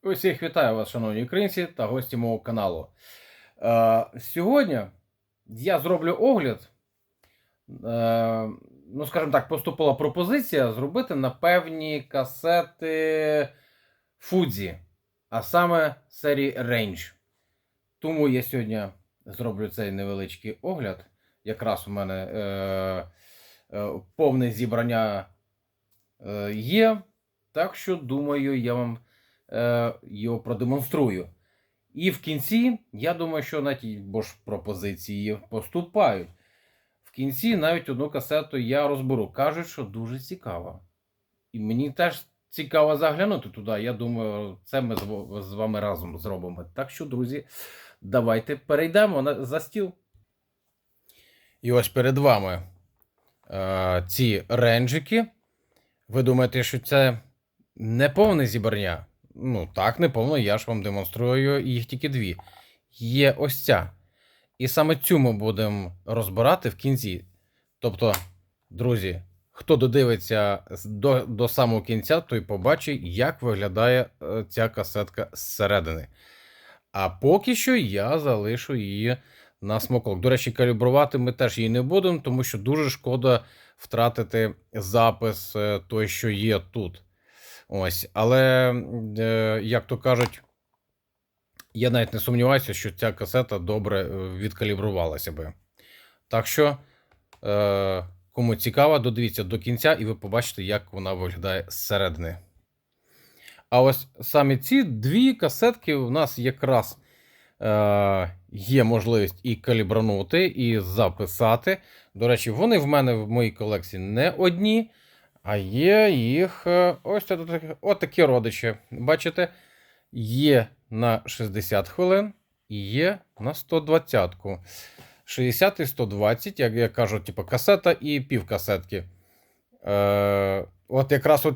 Усіх вітаю вас, шановні українці та гості мого каналу. Сьогодні я зроблю огляд. Ну, скажімо так, поступила пропозиція зробити на певні касети Fuji, а саме серії Range. Тому я сьогодні зроблю цей невеличкий огляд. Якраз у мене повне зібрання є. Так що, думаю, я вам його продемонструю. І в кінці, я думаю, що на ті пропозиції поступають. В кінці навіть одну касету я розберу. Кажуть, що дуже цікаво. І мені теж цікаво заглянути туди. Я думаю, це ми з вами разом зробимо. Так що, друзі, давайте перейдемо за стіл. І ось перед вами ці ренджики. Ви думаєте, що це не повне зібрання? Ну, так, не повно, я ж вам демонструю їх тільки дві. Є ось ця. І саме цю ми будемо розбирати в кінці. Тобто, друзі, хто додивиться до самого кінця, той побачить, як виглядає ця касетка зсередини. А поки що я залишу її на смаколик. До речі, калібрувати ми теж її не будемо, тому що дуже шкода втратити запис той, що є тут. Ось, але, як то кажуть, я навіть не сумніваюся, що ця касета добре відкалібрувалася би. Так що, кому цікаво, додивіться до кінця, і ви побачите, як вона виглядає зсередини. А ось саме ці дві касетки у нас якраз є можливість і калібранути, і записати. До речі, вони в мене в моїй колекції не одні. А є їх ось такі родичі. Бачите, є на 60 хвилин і є на 120. 60 і 120, як я кажу, типу касета і півкасетки. От якраз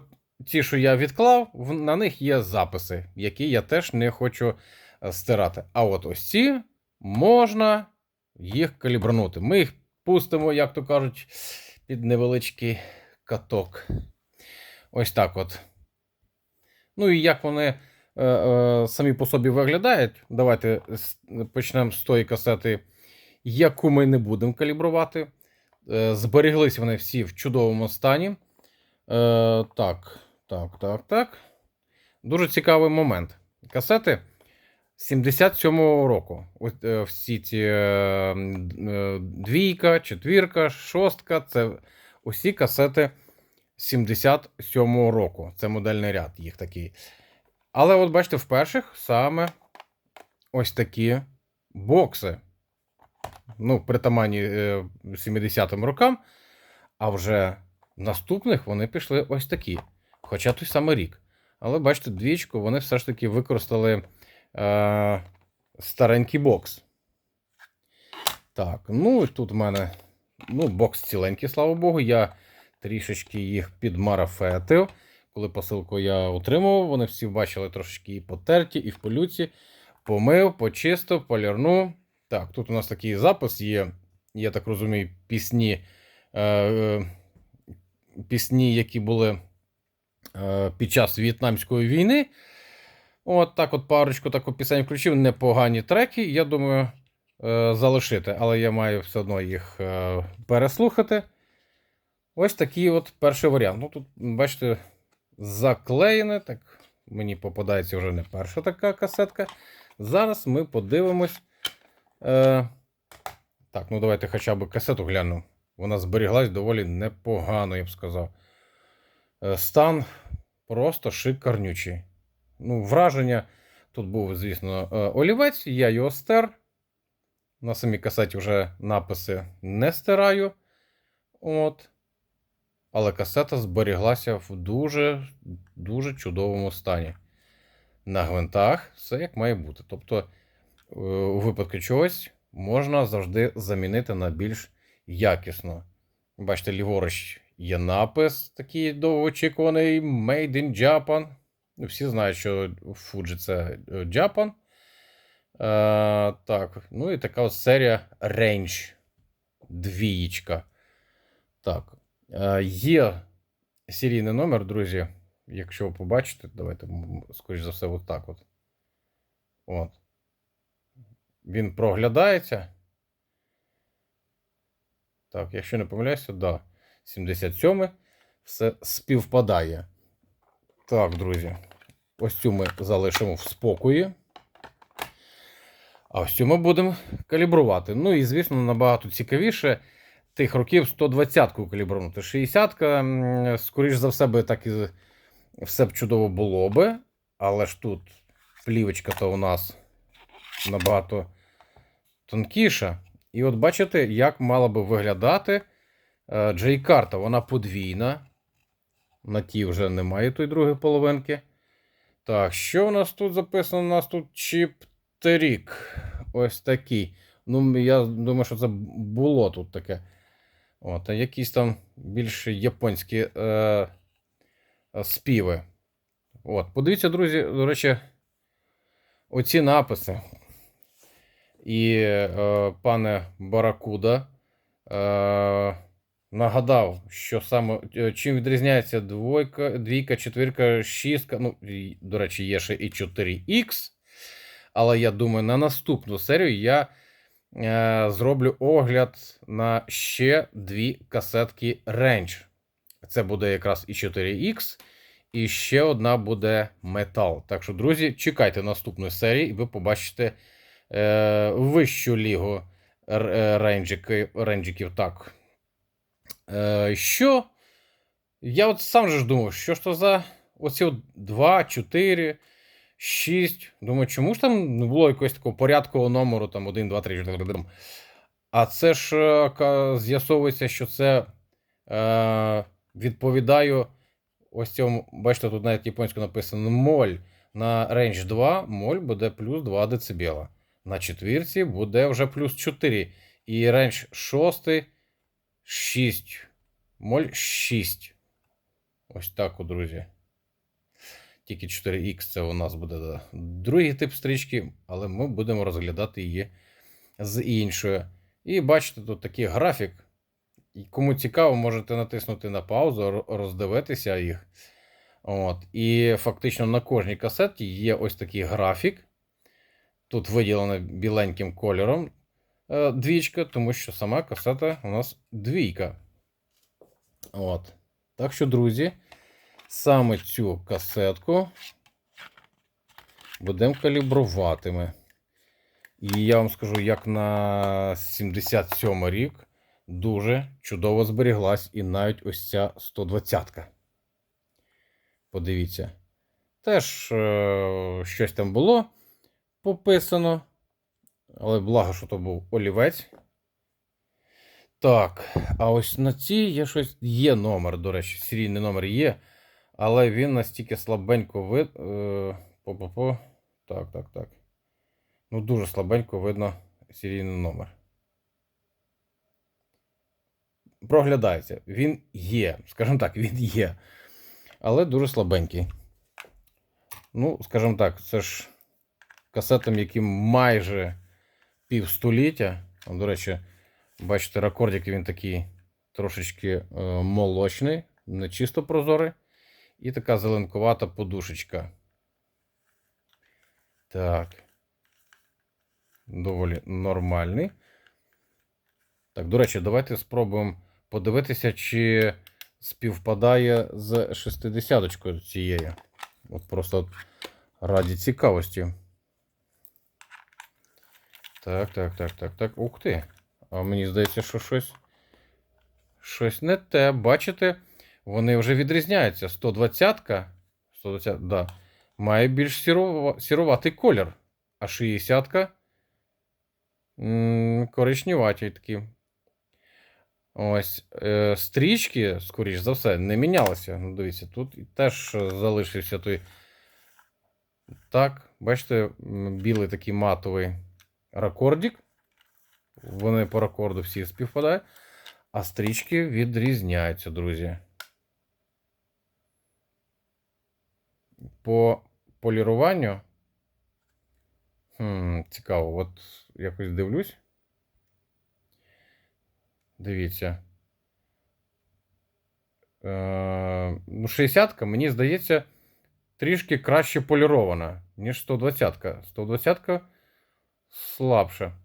ті, що я відклав, на них є записи, які я теж не хочу стирати. А от ось ці можна їх калібранути. Ми їх пустимо, як то кажуть, під невеличкий каток. Ось так от. Ну і як вони самі по собі виглядають. Давайте почнемо з тої касети, яку ми не будемо калібрувати. Зберіглись вони всі в чудовому стані. Так. Дуже цікавий момент. Касети 77-го року. Ось всі ці двійка, четвірка, шостка. Це усі касети 77-го року. Це модельний ряд їх такий. Але от бачите, в перших саме ось такі бокси. Ну, притаманні 70-м рокам. А вже наступних вони пішли ось такі. Хоча той самий рік. Але бачите, двічку вони все ж таки використали старенький бокс. Так, ну і тут в мене бокс ціленький, слава Богу. Я трішечки їх підмарафетив. Коли посилку я отримував, вони всі бачили трошечки і потерті, і в пилюці. Помив, почистив, полірнув. Так, тут у нас такий запис є, я так розумію, пісні, які були під час В'єтнамської війни. От так от парочку таку пісень включив, непогані треки, я думаю, залишити, але я маю все одно їх переслухати. Ось такий от перший варіант. Ну, тут, бачите, заклеєне, так, мені попадається вже не перша така касетка. Зараз ми подивимось. Так, ну давайте хоча б касету гляну. Вона зберіглась доволі непогано, я б сказав. Стан просто шикарнючий. Ну, враження, тут був, звісно, олівець, я його стер. На самій касеті вже написи не стираю. От. Але касета зберіглася в дуже чудовому стані. На гвинтах все як має бути. Тобто, у випадку чогось можна завжди замінити на більш якісно. Бачите, ліворуч є напис такий довгоочікуваний Made in Japan. Всі знають, що Fuji це Japan. Так, ну і така ось серія Range. Двієчка. Так. Є серійний номер, друзі. Якщо ви побачите, давайте, скоріш за все, отак от. От. Він проглядається. Так, якщо не помиляюся, да. 77 все співпадає. Так, друзі. Ось цю ми залишимо в спокої. А ось цю ми будемо калібрувати. Ну і, звісно, набагато цікавіше тих років 120-ку калібрувати. 60-ка, скоріш за все, би так і все б чудово було би. Але ж тут плівочка то у нас набагато тонкіша. І от бачите, як мала би виглядати J-карта. Вона подвійна. На тій вже немає тої другої половинки. Так, що у нас тут записано? У нас тут чіп Терік. Ось такий. Ну, я думаю, що це було тут таке. От, а якісь там більш японські співи. От, подивіться, друзі, до речі, оці написи. І пане Баракуда нагадав, що саме чим відрізняється двійка, четвірка, шістка. Ну, до речі, є ще і 4Х. Але я думаю, на наступну серію я зроблю огляд на ще дві касетки Range. Це буде якраз і 4Х, і ще одна буде Metal. Так що, друзі, чекайте наступної серії, і ви побачите вищу лігу ренджиків. Так. Що? Я от сам же ж думав, що ж то за оці от 2, 4, 6. Думаю, чому ж там не було якогось такого порядкового номеру, там 1, 2, 3, 4. А це ж з'ясовується, що це відповідаю ось цьому, бачите, тут навіть японською написано моль. На Range 2 моль буде плюс 2 дБ. На четвірці буде вже плюс 4. І Range 6 6. Моль 6. Ось так, друзі. Тільки 4Х це у нас буде другий тип стрічки, але ми будемо розглядати її з іншою. І бачите, тут такий графік. І кому цікаво, можете натиснути на паузу, роздивитися їх. От. І фактично на кожній касеті є ось такий графік. Тут виділено біленьким кольором двічка, тому що сама касета у нас двійка. От. Так що, друзі, саме цю касетку будемо калібрувати ми. І я вам скажу, як на 77 рік дуже чудово зберіглась і навіть ось ця 120-ка. Подивіться. Теж щось там було пописано. Але благо, що то був олівець. Так, а ось на цій є номер, до речі, серійний номер є. Але він настільки слабенько Так. Ну, дуже слабенько видно серійний номер. Проглядається. Він є. Скажімо так, він є. Але дуже слабенький. Ну, скажімо так, це ж касетам, яким майже півстоліття. До речі, бачите, рекордик він такий трошечки молочний, не чисто прозорий. І така зеленкувата подушечка. Так. Доволі нормальний. Так, до речі, давайте спробуємо подивитися, чи співпадає з 60-очкою цією. От просто раді цікавості. Так. Ух ти. А мені здається, що щось не те. Бачите, вони вже відрізняються. 120-ка, да, має більш сіроватий колір. А 60-ка коричневаті такі. Ось. Стрічки, скоріш за все, не мінялися. Ну, дивіться, тут теж залишився той. Так, бачите, білий такий матовий рекордик. Вони по рекорду всі співпадають. А стрічки відрізняються, друзі. По поліруванню. Цікаво, от якось дивлюсь. Дивіться. Ну, 60-ка, мені здається, трішки краще полірована, ніж 120-ка. 120-ка слабша.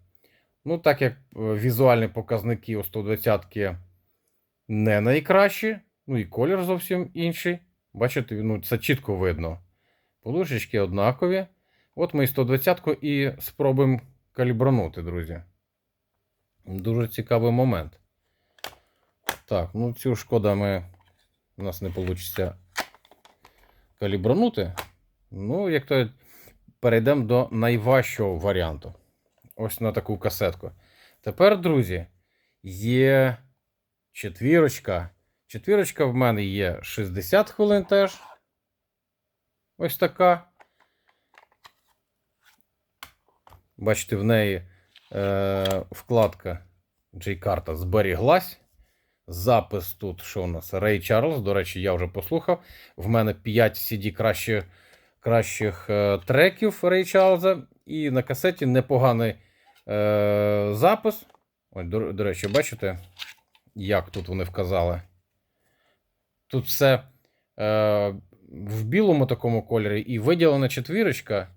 Ну, так як візуальні показники у 120-ки не найкращі, ну і колір зовсім інший. Бачите, ну, це чітко видно. Подушечки однакові. От ми і 120-ку і спробуємо калібранути, друзі. Дуже цікавий момент. Так, ну цю шкода у нас не вийде калібранути. Ну, як то перейдемо до найважчого варіанту. Ось на таку касетку. Тепер, друзі, є четвірочка. Четвірочка в мене є 60 хвилин теж. Ось така. Бачите, в неї вкладка J-карта зберіглась. Запис тут, що у нас? Рей Чарльз. До речі, я вже послухав. В мене 5 CD кращих треків Рей Чарльза. І на касеті непоганий запис. Ось, до речі, бачите, як тут вони вказали? Тут все в білому такому кольорі і виділена четвірочка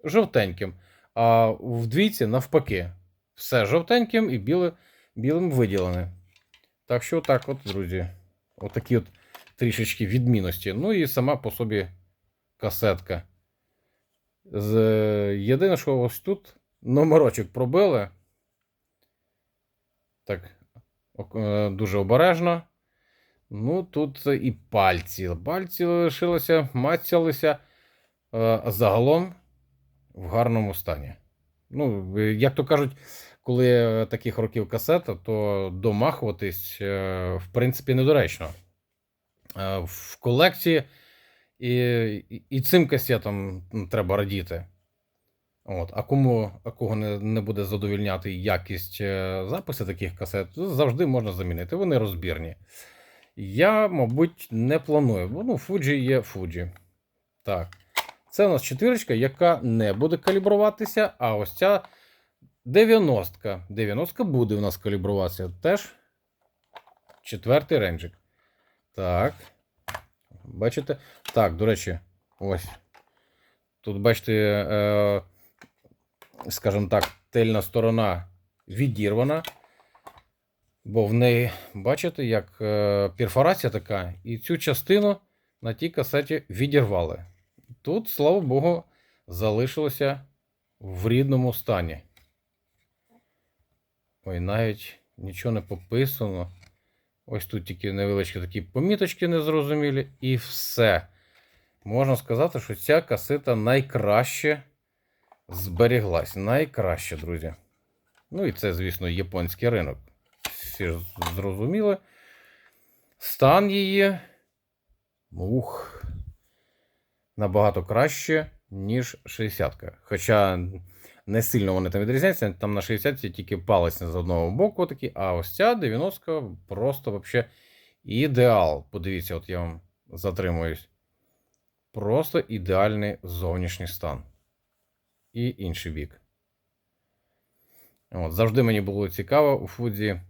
жовтеньким. А в двійці навпаки. Все жовтеньким і білим виділене. Так що так от, друзі. Отакі от трішечки відмінності. Ну і сама по собі касетка. Єдине, що ось тут номерочок пробили. Так, дуже обережно. Ну, тут і пальці. Пальці лишилися, мацялися. Загалом в гарному стані. Ну, як то кажуть, коли таких років касета, то домахуватись, в принципі, недоречно. В колекції і цим касетам треба радіти. От. А кого не буде задовільняти якість запису таких касет, завжди можна замінити. Вони розбірні. Я, мабуть, не планую, бо Fuji є Fuji. Так. Це у нас четвірочка, яка не буде калібруватися, а ось ця 90-ка. 90-ка буде у нас калібруватися. Теж четвертий ренджик. Так. Бачите? Так, до речі, ось. Тут, бачите, скажімо так, тильна сторона відірвана. Бо в неї, бачите, як перфорація така. І цю частину на тій касеті відірвали. Тут, слава Богу, залишилося в рідному стані. Ой, навіть нічого не пописано. Ось тут тільки невеличкі такі поміточки незрозумілі. І все. Можна сказати, що ця касета найкраще зберіглась. Найкраще, друзі. Ну і це, звісно, японський ринок. Всі ж зрозуміли. Стан її набагато краще, ніж 60-ка. Хоча не сильно вони там відрізняються. Там на 60-ці тільки палець не з одного боку такий, а ось ця 90-ка просто вообще ідеал. Подивіться, от я вам затримуюсь. Просто ідеальний зовнішній стан. І інший бік. От, завжди мені було цікаво, у Fuji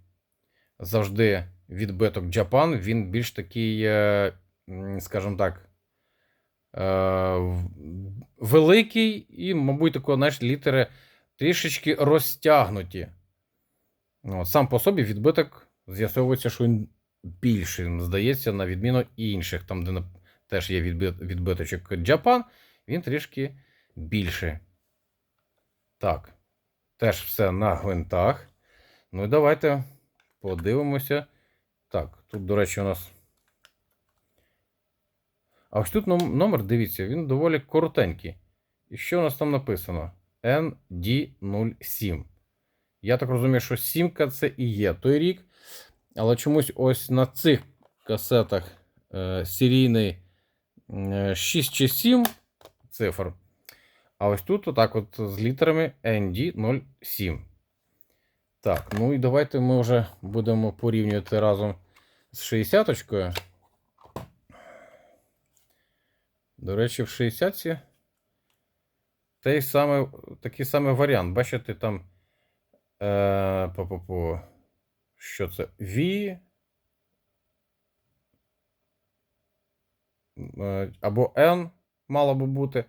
завжди відбиток Japan, він більш такий, скажімо так, великий і, мабуть, такого, знаєш, літери трішечки розтягнуті. От, сам по собі відбиток з'ясовується, що він більший, здається, на відміну інших, там, де теж є відбиточок Japan, він трішки більший. Так, теж все на гвинтах. Ну і давайте подивимося. Так, тут, до речі, у нас... А ось тут номер, дивіться, він доволі коротенький. І що у нас там написано? ND07. Я так розумію, що 7-ка це і є той рік. Але чомусь ось на цих касетах серійний 6 чи 7 цифр. А ось тут отак от з літерами ND07. Так, ну і давайте ми вже будемо порівнювати разом з 60-очкою. До речі, в 60-ці такий самий варіант. Бачите, там що це? V. або N мало би бути,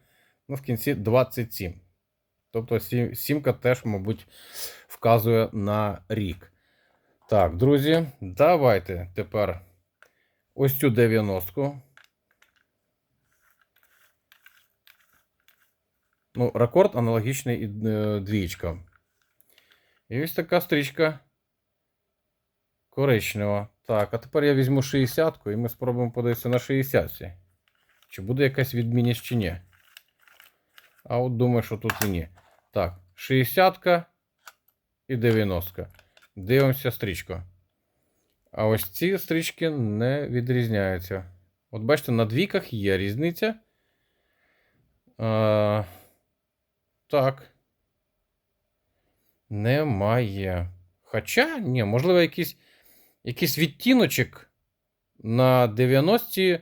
ну, в кінці 27. Тобто сімка теж, мабуть, вказує на рік. Так, друзі, давайте тепер ось цю 90-ку. Ну, рекорд аналогічний двічкам. І ось така стрічка коричнева. Так, а тепер я візьму 60-ку і ми спробуємо подивитися на 60-ці. Чи буде якась відмінність, чи ні. А от думаю, що тут і ні. Так, 60-ка і 90-ка. Дивимося стрічку. А ось ці стрічки не відрізняються. От бачите, на двійках є різниця. Так. Немає. Хоча, ні, можливо, якийсь відтіночок на 90-ті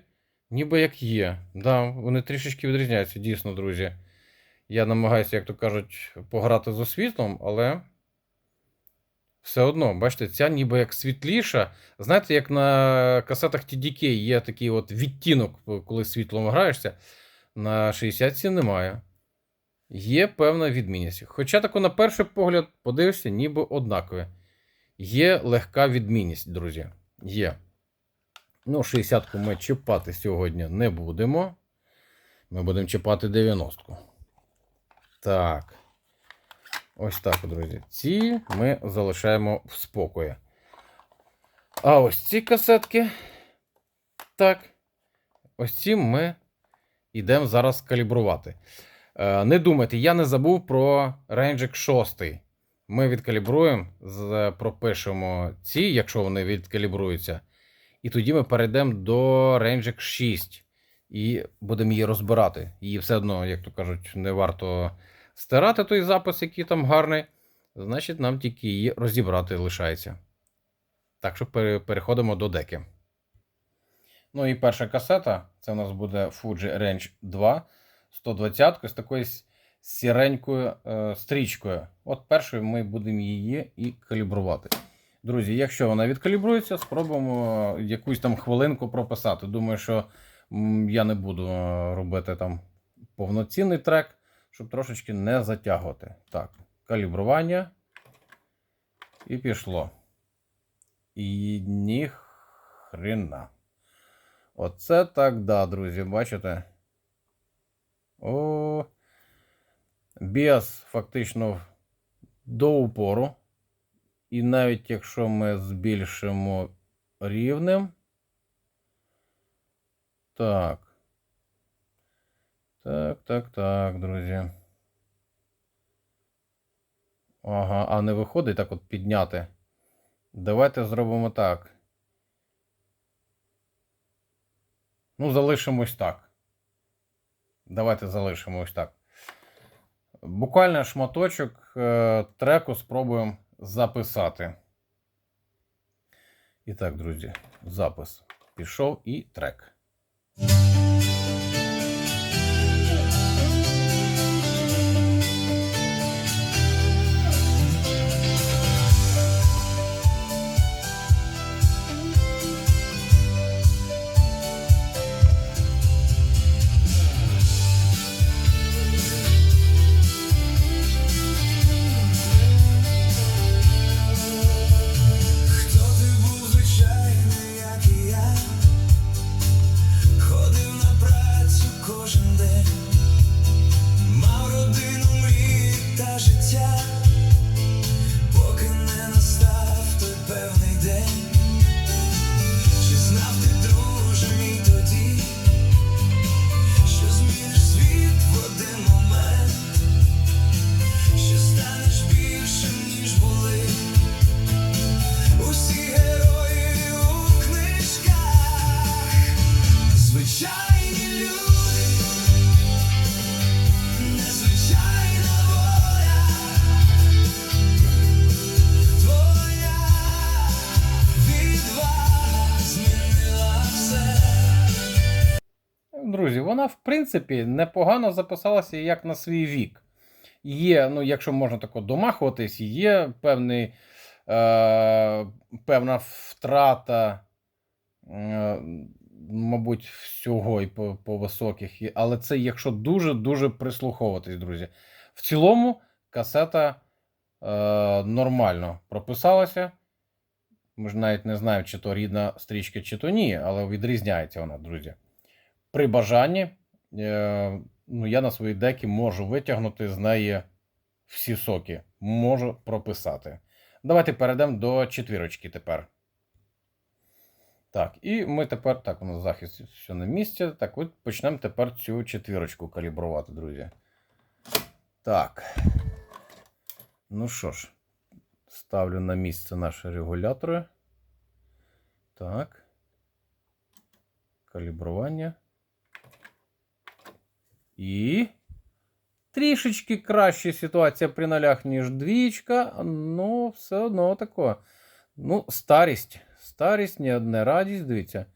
ніби як є. Да, вони трішечки відрізняються, дійсно, друзі. Я намагаюся, як то кажуть, пограти з освітлом, але все одно, бачите, ця ніби як світліша. Знаєте, як на касетах TDK є такий от відтінок, коли світлом граєшся, на 60-ці немає. Є певна відмінність. Хоча тако на перший погляд, подивишся, ніби однакові. Є легка відмінність, друзі. Є. Ну, 60-ку ми чіпати сьогодні не будемо. Ми будемо чіпати 90-ку. Так. Ось так, друзі. Ці ми залишаємо в спокої. А ось ці касетки. Так. Ось ці ми йдемо зараз калібрувати. Не думайте, я не забув про Rangex 6. Ми відкалібруємо, пропишемо ці, якщо вони відкалібруються. І тоді ми перейдемо до Rangex 6. І будемо її розбирати. Її все одно, як то кажуть, не варто стирати той запис, який там гарний. Значить, нам тільки її розібрати лишається. Так що переходимо до деки. Ну і перша касета. Це у нас буде Fuji Range 2. 120 з такою сіренькою стрічкою. От першою ми будемо її і калібрувати. Друзі, якщо вона відкалібрується, спробуємо якусь там хвилинку прописати. Думаю, що я не буду робити там повноцінний трек, щоб трошечки не затягувати. Так, калібрування. І пішло. І ні хрена. Оце так, да, друзі, бачите? О, біас фактично до упору. І навіть якщо ми збільшимо рівнем. Так. Так, друзі. Ага, а не виходить так от підняти. Давайте зробимо так. Ну, залишимо ось так. Давайте залишимо ось так. Буквально шматочок треку спробуємо записати. І так, друзі, запис пішов і трек. Друзі, вона, в принципі, непогано записалася як на свій вік. Є, ну, якщо можна тако домахуватись, є певна втрата мабуть, всього і по високих, але це якщо дуже-дуже прислуховуватись, друзі. В цілому касета нормально прописалася. Ми ж навіть не знаємо, чи то рідна стрічка, чи то ні, але відрізняється вона, друзі. При бажанні, я на своїй декі можу витягнути з неї всі соки. Можу прописати. Давайте перейдемо до четвірочки тепер. Так, і ми тепер, так, у нас захист все на місці. Так, от почнемо тепер цю четвірочку калібрувати, друзі. Так. Ну що ж, ставлю на місце наші регулятори. Так. Калібрування. І трішечки краща ситуація при нулях, ніж двічка, але все одно тако. Ну, старість. Старість, не радість, дивіться.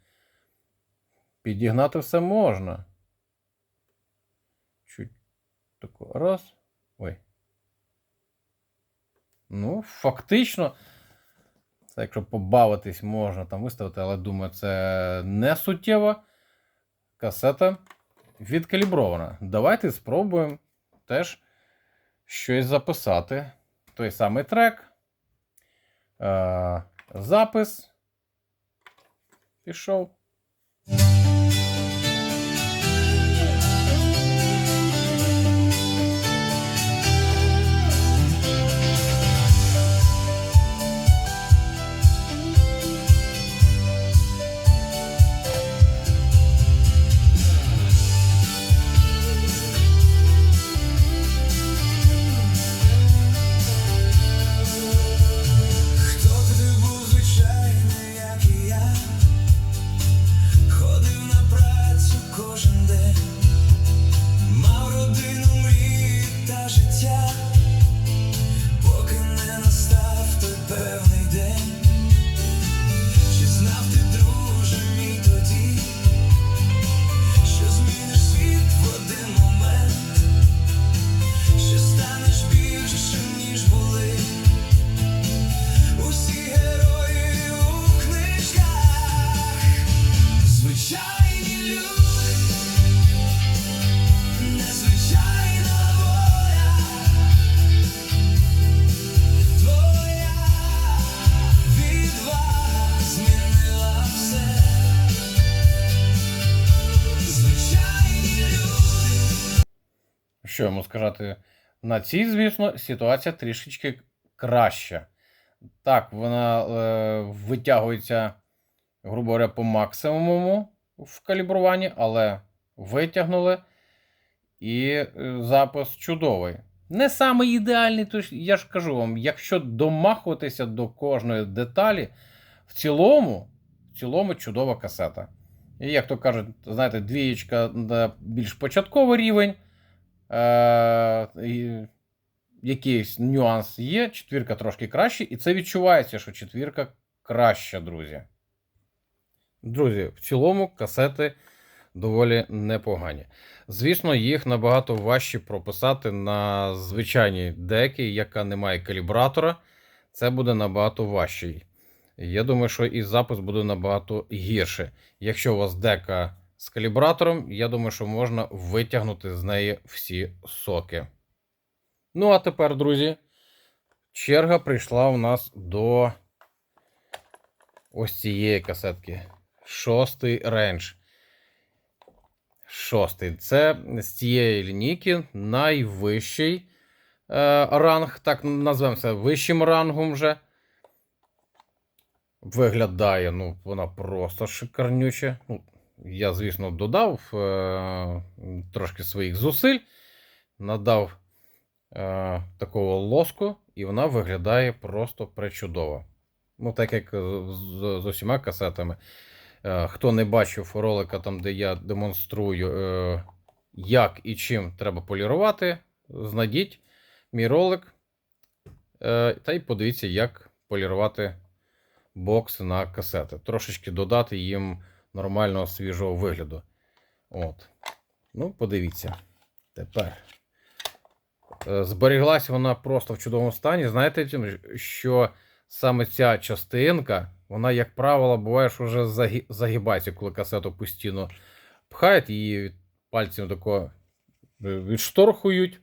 Підігнати все можна. Чуть тако. Раз. Ой. Ну, фактично, це якщо побавитись, можна там виставити, але думаю, це не суттєво. Касета відкалібрована. Давайте спробуємо теж щось записати. Той самий трек. Запис. Пішов. Що йому сказати? На цій, звісно, ситуація трішечки краща. Так, вона витягується, грубо говоря, по максимуму в калібруванні, але витягнули. І запис чудовий. Не самий ідеальний, тож я ж кажу вам, якщо домахуватися до кожної деталі, в цілому чудова касета. І як то кажуть, знаєте, двієчка на більш початковий рівень, якийсь нюанс є, четвірка трошки краще, і це відчувається, що четвірка краща, друзі. Друзі, в цілому касети доволі непогані. Звісно, їх набагато важче прописати на звичайній декі, яка не має калібратора. Це буде набагато важче. Я думаю, що і запис буде набагато гірше. Якщо у вас дека з калібратором, я думаю, що можна витягнути з неї всі соки. Ну, а тепер, друзі, черга прийшла у нас до ось цієї касетки. 6-й рейндж. 6-й. Це з цієї лінійки найвищий ранг, так назвемо це вищим рангом вже. Виглядає, ну, вона просто шикарнюча. Ну, я, звісно, додав трошки своїх зусиль, надав такого лоску, і вона виглядає просто пречудово. Ну, так як з усіма касетами. Хто не бачив ролика, там, де я демонструю, як і чим треба полірувати, знайдіть мій ролик та й подивіться, як полірувати бокс на касети. Трошечки додати їм нормального свіжого вигляду. От. Ну, подивіться. Тепер. Зберіглась вона просто в чудовому стані. Знаєте, що саме ця частинка, вона, як правило, буває, що вже загибається, коли касету постійно пхають, її пальцем тако відшторхують.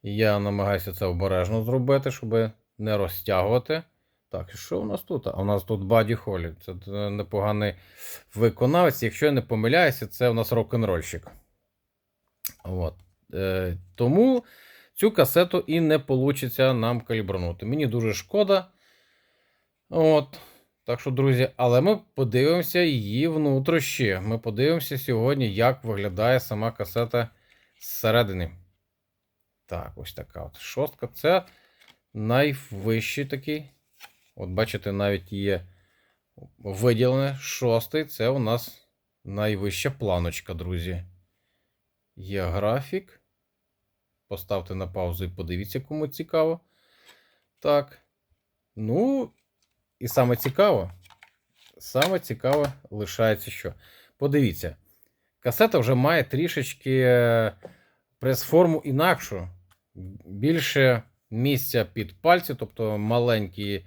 Я намагаюся це обережно зробити, щоб не розтягувати. Так, що у нас тут? А у нас тут Бадді Холі. Це непоганий виконавець. Якщо я не помиляюся, це у нас рок-н-рольщик. От. Тому цю касету і не вийде нам калібрнути. Мені дуже шкода. От. Так що, друзі, але ми подивимося її внутрішні. Ми подивимося сьогодні, як виглядає сама касета зсередини. Так, ось така от шостка. Це найвищий такий. От бачите, навіть є виділене. Шостий. Це у нас найвища планочка, друзі. Є графік. Поставте на паузу і подивіться, кому цікаво. Так. Ну, і саме цікаве лишається що. Подивіться. Касета вже має трішечки прес-форму інакшу. Більше місця під пальці, тобто маленькі,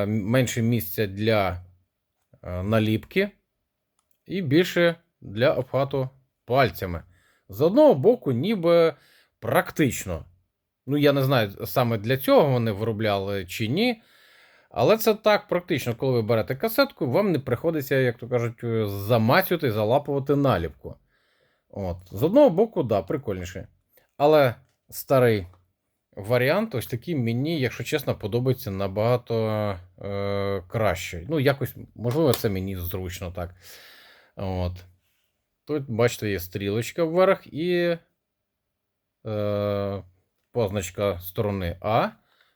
менше місця для наліпки і більше для обхвату пальцями. З одного боку, ніби практично. Ну, я не знаю, саме для цього вони виробляли чи ні. Але це так практично, коли ви берете касетку, вам не приходиться, як то кажуть, замацювати, залапувати наліпку. От. З одного боку, да, прикольніше. Але старий варіант, ось такий, мені, якщо чесно, подобається набагато краще. Ну, якось, можливо, це мені зручно так. От. Тут, бачите, є стрілочка вверх і позначка сторони А.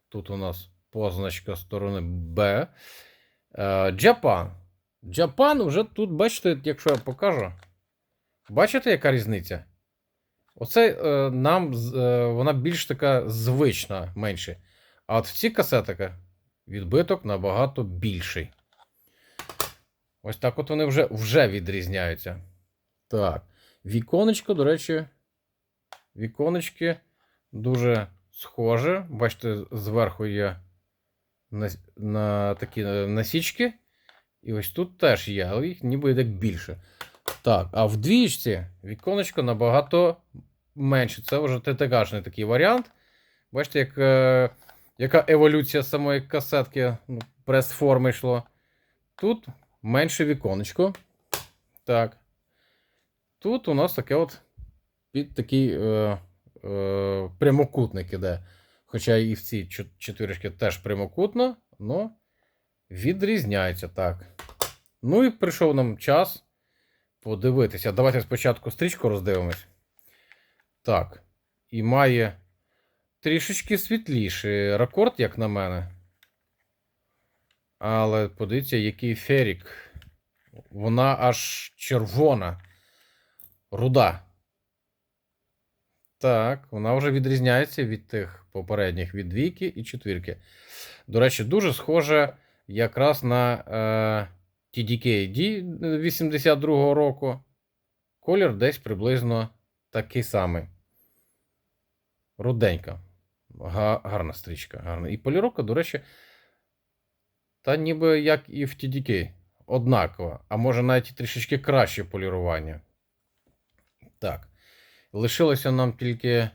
Тут у нас позначка сторони Б. Japan. Japan вже тут, бачите, якщо я покажу. Бачите, яка різниця? Оце нам вона більш така звична, менше. А от в цій касетах відбиток набагато більший. Ось так от вони вже відрізняються. Так. Віконечко, до речі, віконечки дуже схоже. Бачите, зверху є на такі насічки. І ось тут теж є, але їх ніби як більше. Так, а в двічці віконечко набагато менше. Це вже ТТКшний такий варіант. Бачите, яка еволюція самої касетки, прес-форми йшло. Тут менше віконечко. Так. Тут у нас таке от під такий прямокутник іде. Хоча і в цій четвірочці теж прямокутно, але відрізняється так. Ну і прийшов нам час подивитися. Давайте спочатку стрічку роздивимось. Так. І має трішечки світліший рекорд, як на мене. Але подивіться, який ферік. Вона аж червона. Руда. Так, вона вже відрізняється від тих попередніх, від двійки і четвірки. До речі, дуже схоже якраз на TDK-D 82-го року. Колір десь приблизно такий самий. Руденька. Гарна стрічка. Гарна. І поліровка, до речі, та ніби як і в TDK. Однакова. А може навіть трішечки краще полірування. Так. Лишилося нам тільки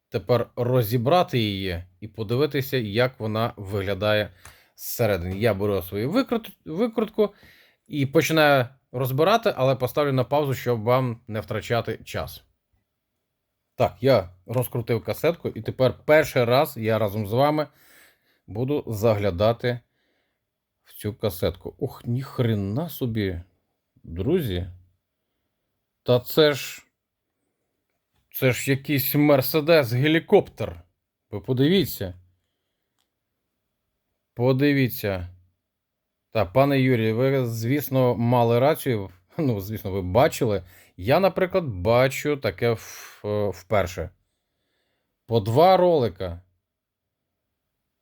тепер розібрати її і подивитися, як вона виглядає зсередини. Я беру свою викрутку і починаю розбирати, але поставлю на паузу, щоб вам не втрачати час. Так, я розкрутив касетку і тепер перший раз я разом з вами буду заглядати в цю касетку. Ох, ніхрена собі, друзі. Та це ж якийсь Мерседес-гелікоптер. Ви подивіться. Подивіться. Та, пане Юрій, ви, звісно, мали рацію. Ну, звісно, ви бачили. Я, наприклад, бачу таке вперше. По 2 ролика.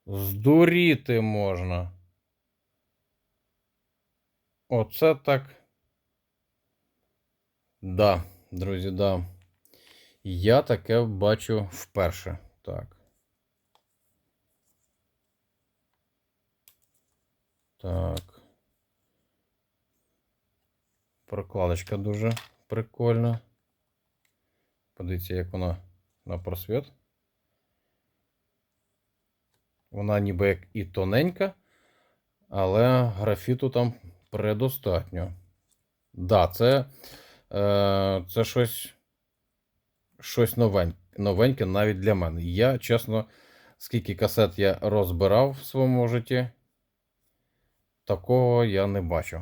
Здуріти можна. Оце так. Да, друзі, да. Я таке бачу вперше. Так. Так. Прокладочка дуже прикольна. Подивіться, як вона на просвіт. Вона ніби як і тоненька, але графіту там предостатньо. Да, це щось новеньке навіть для мене. Я, чесно, скільки касет я розбирав в своєму житті, такого я не бачив.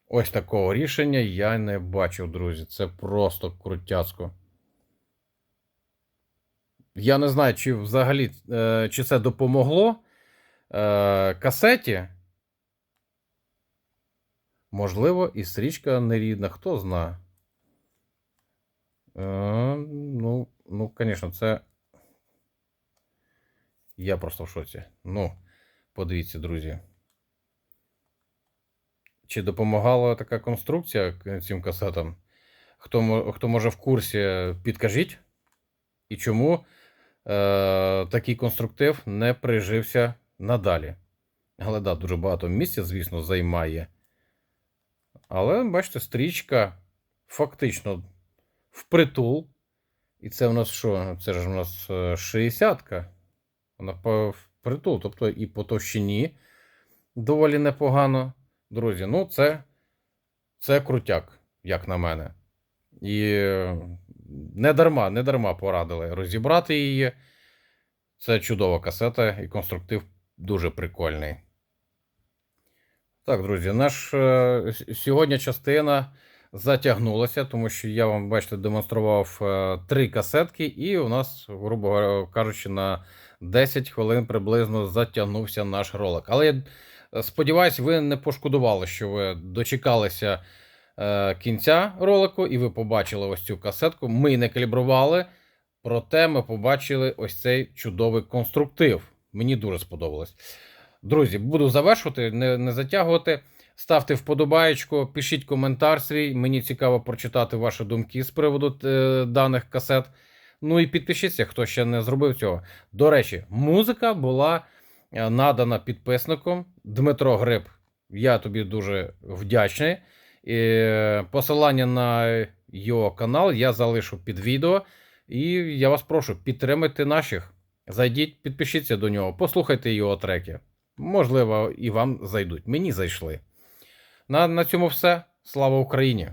Ось такого рішення я не бачив, друзі. Це просто крутяцько. Я не знаю, чи взагалі чи це допомогло касеті. Можливо, і стрічка нерідна, хто знає. Ну, звісно, це. Я просто в шоці. Ну, подивіться, друзі. Чи допомагала така конструкція цим касетам? Хто може в курсі, підкажіть. І чому такий конструктив не прижився надалі? Але да, дуже багато місця, звісно, займає. Але, бачите, стрічка фактично впритул. І це у нас що? Це ж у нас 60-ка. Вона впритул, тобто і по товщині доволі непогано. Друзі, ну це крутяк, як на мене. І не дарма порадили розібрати її. Це чудова касета і конструктив дуже прикольний. Так, друзі, сьогодні частина затягнулася, тому що я вам, бачите, демонстрував 3 касетки, і у нас, грубо кажучи, на 10 хвилин приблизно затягнувся наш ролик. Але я сподіваюся, ви не пошкодували, що ви дочекалися кінця ролику, і ви побачили ось цю касетку. Ми не калібрували, проте ми побачили ось цей чудовий конструктив. Мені дуже сподобалось. Друзі, буду завершувати, не затягувати. Ставте вподобаєчку, пишіть коментар свій. Мені цікаво прочитати ваші думки з приводу даних касет. Ну і підпишіться, хто ще не зробив цього. До речі, музика була надана підписником Дмитро Гриб. Я тобі дуже вдячний. Посилання на його канал я залишу під відео. І я вас прошу, підтримайте наших. Зайдіть, підпишіться до нього, послухайте його треки. Можливо, і вам зайдуть. Мені зайшли. На цьому все. Слава Україні!